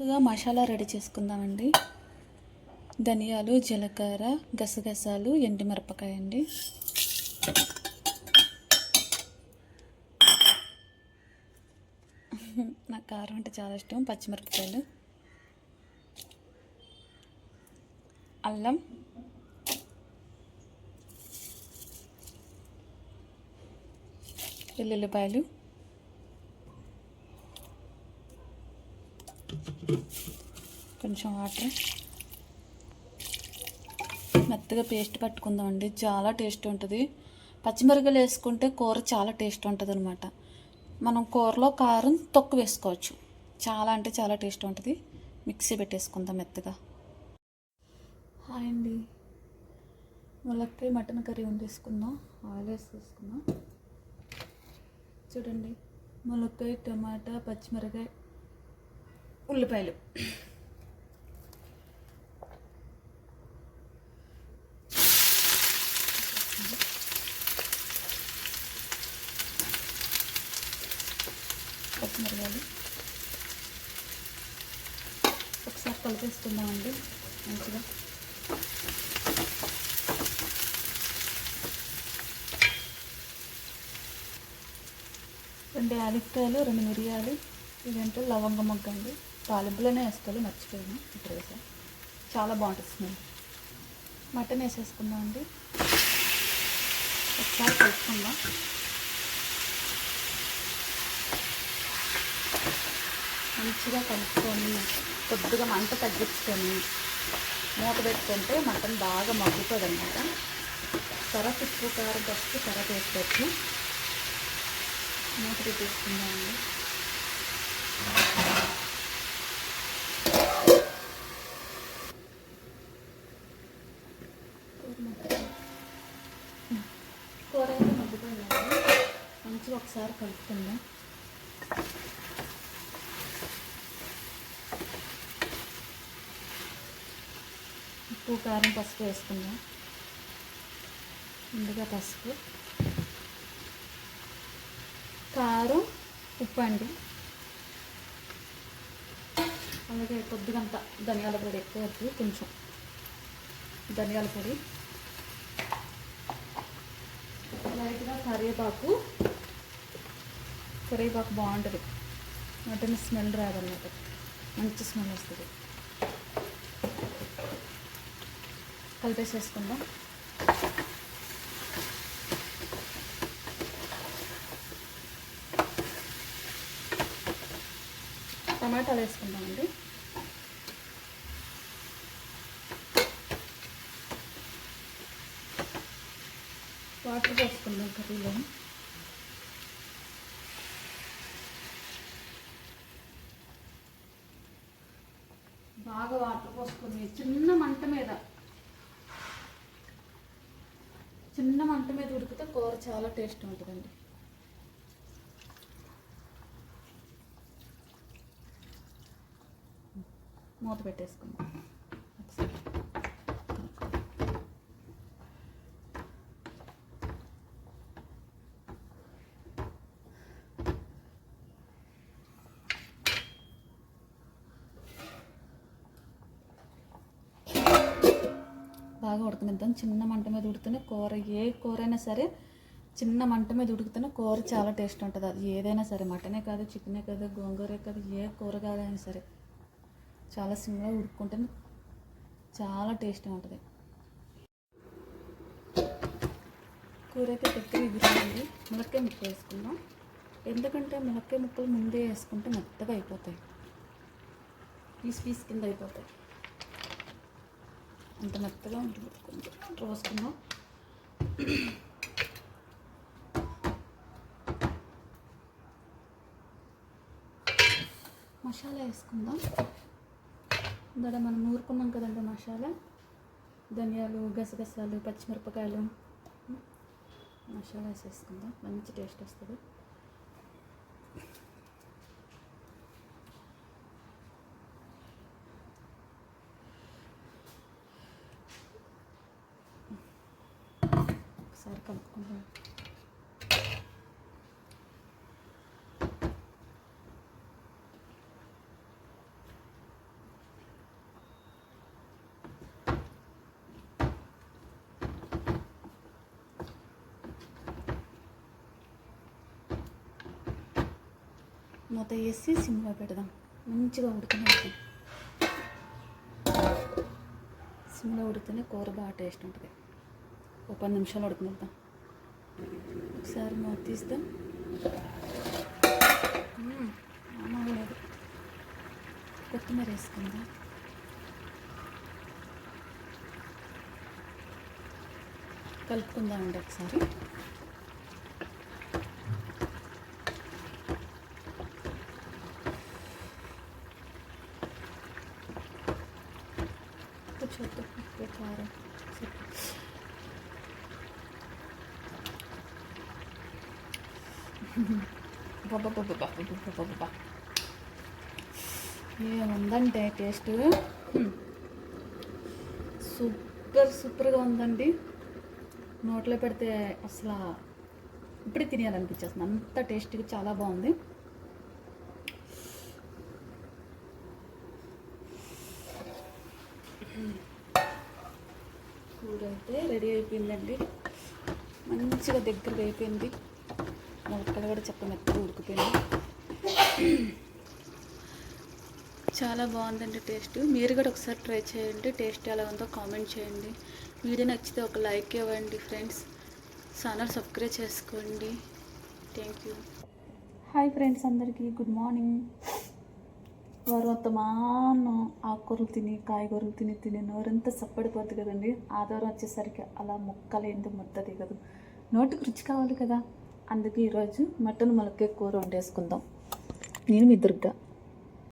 ముందుగా మసాలా రెడీ చేసుకుందామండి. ధనియాలు, జీలకర్ర, గసగసాలు, ఎండుమిరపకాయ అండి. నాకు కారం అంటే చాలా ఇష్టం. పచ్చిమిరపకాయలు, అల్లం, వెల్లుల్లిపాయలు, కొంచెం వాటర్, మెత్తగా పేస్ట్ పట్టుకుందామండి. చాలా టేస్ట్ ఉంటుంది. పచ్చిమిరపకాయలు వేసుకుంటే కూర చాలా టేస్ట్ ఉంటుంది అనమాట. మనం కూరలో కారం తక్కువ వేసుకోవచ్చు. చాలా అంటే చాలా టేస్ట్ ఉంటుంది. మిక్సీ పెట్టేసుకుందాం మెత్తగా. హాయ్ అండి, ములక్కాయ మటన్ కర్రీ వండేసుకుందాం. ఆయిల్ వేసేసుకుందాం. చూడండి, ములక్కాయ, టమాటా, పచ్చిమిరపకాయ, ఉల్లిపాయలు, పచ్చిమిరపకాయలు ఒకసారి కలిపేసుకుందామండి మంచిగా. రెండు యాలక్కాయలు, రెండు మిరియాలు, ఇదంటే లవంగ మొగ్గ అండి. తాలింపులోనే వేసుకోవాలి, మర్చిపోయాను. ఇప్పుడు వేసా, చాలా బాగుంటుంది స్మెల్. మటన్ వేసేసుకుందాం అండి. ఒకసారి కలుపుకుందాం. మంచిగా కలుపుకొని కొద్దిగా మంట తగ్గించుకొని మూత పెట్టుకుంటే మటన్ బాగా మగ్గుతుంది అన్నమాట. తర్వాత ఉప్పు, కారం, పసుపు తర్వాత వేసుకోవచ్చు. మూత పెట్టేసుకుందామండి. కూర అయితే మగ్గిపోయిందండి. మంచిగా ఒకసారి కలుపుకుందాం. ఉప్పు, కారం, పసుపు వేసుకుందాం. ముందుగా పసుపు, కారం, ఉప్పు అండి. అలాగే కొద్దిగంత ధనియాల పొడి, ఎక్కువ వద్దు, కొంచెం ధనియాల పొడి, లైట్గా కరివేపాకు బాగుంటుంది. మటన్ స్మెల్ రాదన్నమాట, మంచి స్మెల్ వస్తుంది. కలిపేసేసుకుందాం. టమాటాలు వేసుకుందామండి. వాటర్ పోసుకుందాం కర్రీలో. బాగా వాటర్ పోసుకొని చిన్న మంట మీద ఉడికితే కూర చాలా టేస్ట్ ఉంటుందండి. మూత పెట్టేసుకుందాం. బాగా ఉడకనిద్దాం. చిన్న మంట మీద ఉడికితేనే కూర, ఏ కూర అయినా సరే చిన్న మంట మీద ఉడికితేనే కూర చాలా టేస్ట్ ఉంటుంది. అది ఏదైనా సరే, మటనే కాదు, చికెనే కాదు, గోంగూరే కాదు, ఏ కూరగాయలైనా సరే చాలా సిమ్లో ఉడుక్కుంటేనే చాలా టేస్ట్గా ఉంటుంది. కూరకి దగ్గర ఎగురుతుంది. ములక్కాయ ముక్కలు వేసుకుందాం. ఎందుకంటే ములక్కాయ ముక్కలు ముందే వేసుకుంటే మెత్తగా అయిపోతాయి, పీస్ కింద అయిపోతాయి. అంత మెత్తగా ఉంటుంది. కొంచెం రోసుకుందాం. మసాలా వేసుకుందాం. ఇందాక మనం నూరుకున్నాం కదండి మసాలా, ధనియాలు, గసగసాలు, పచ్చిమిరపకాయలు, మసాలా వేసేసుకుందాం. మంచి టేస్ట్ వస్తుంది. ఒకసారి కలుపుకుందాం. మూత వేసి సిమ్లో పెడదాం. మంచిగా ఉడికినాక సిమ్లో ఉడికితేనే కూర బాగా టేస్ట్ ఉంటుంది. ఒక 10 నిమిషాలు ఉడకనిద్దాం. ఒకసారి మూత తీస్తాం. లేదు, కొత్తిమీర వేసుకుందాం. కలుపుకుందామండి ఒకసారి. చూద్దాం ఉప్పు కారం బాబా ఏముందంటే టేస్ట్ సూపర్గా ఉందండి. నోట్లో పెడితే అసలు ఇప్పుడే తినేయాలనిపించేస్తుంది, అంత టేస్ట్గా చాలా బాగుంది. కూర అయితే రెడీ అయిపోయిందండి. మంచిగా దగ్గరగా అయిపోయింది. ముక్కలు కూడా చక్క మెత్తగా ఉడికిపోయింది. చాలా బాగుందండి టేస్ట్. మీరు కూడా ఒకసారి ట్రై చేయండి. టేస్ట్ ఎలా ఉందో కామెంట్ చేయండి. వీడియో నచ్చితే ఒక లైక్ ఇవ్వండి ఫ్రెండ్స్. ఛానల్ సబ్స్క్రైబ్ చేసుకోండి. Thank you. హాయ్ ఫ్రెండ్స్, అందరికీ గుడ్ మార్నింగ్. వారొత్తమానం ఆకుకూరలు తిని కాయగూరలు తిని నోరంతా సప్పడిపోద్ది కదండి. ఆదివారం వచ్చేసరికి అలా ముక్కలేంది ముద్ద దిగదు. నోటికి రుచి కావాలి కదా. అందుకే ఈరోజు మటన్ ములక్కాయ కూర వండేసుకుందాం. నేను మీ దుర్గా.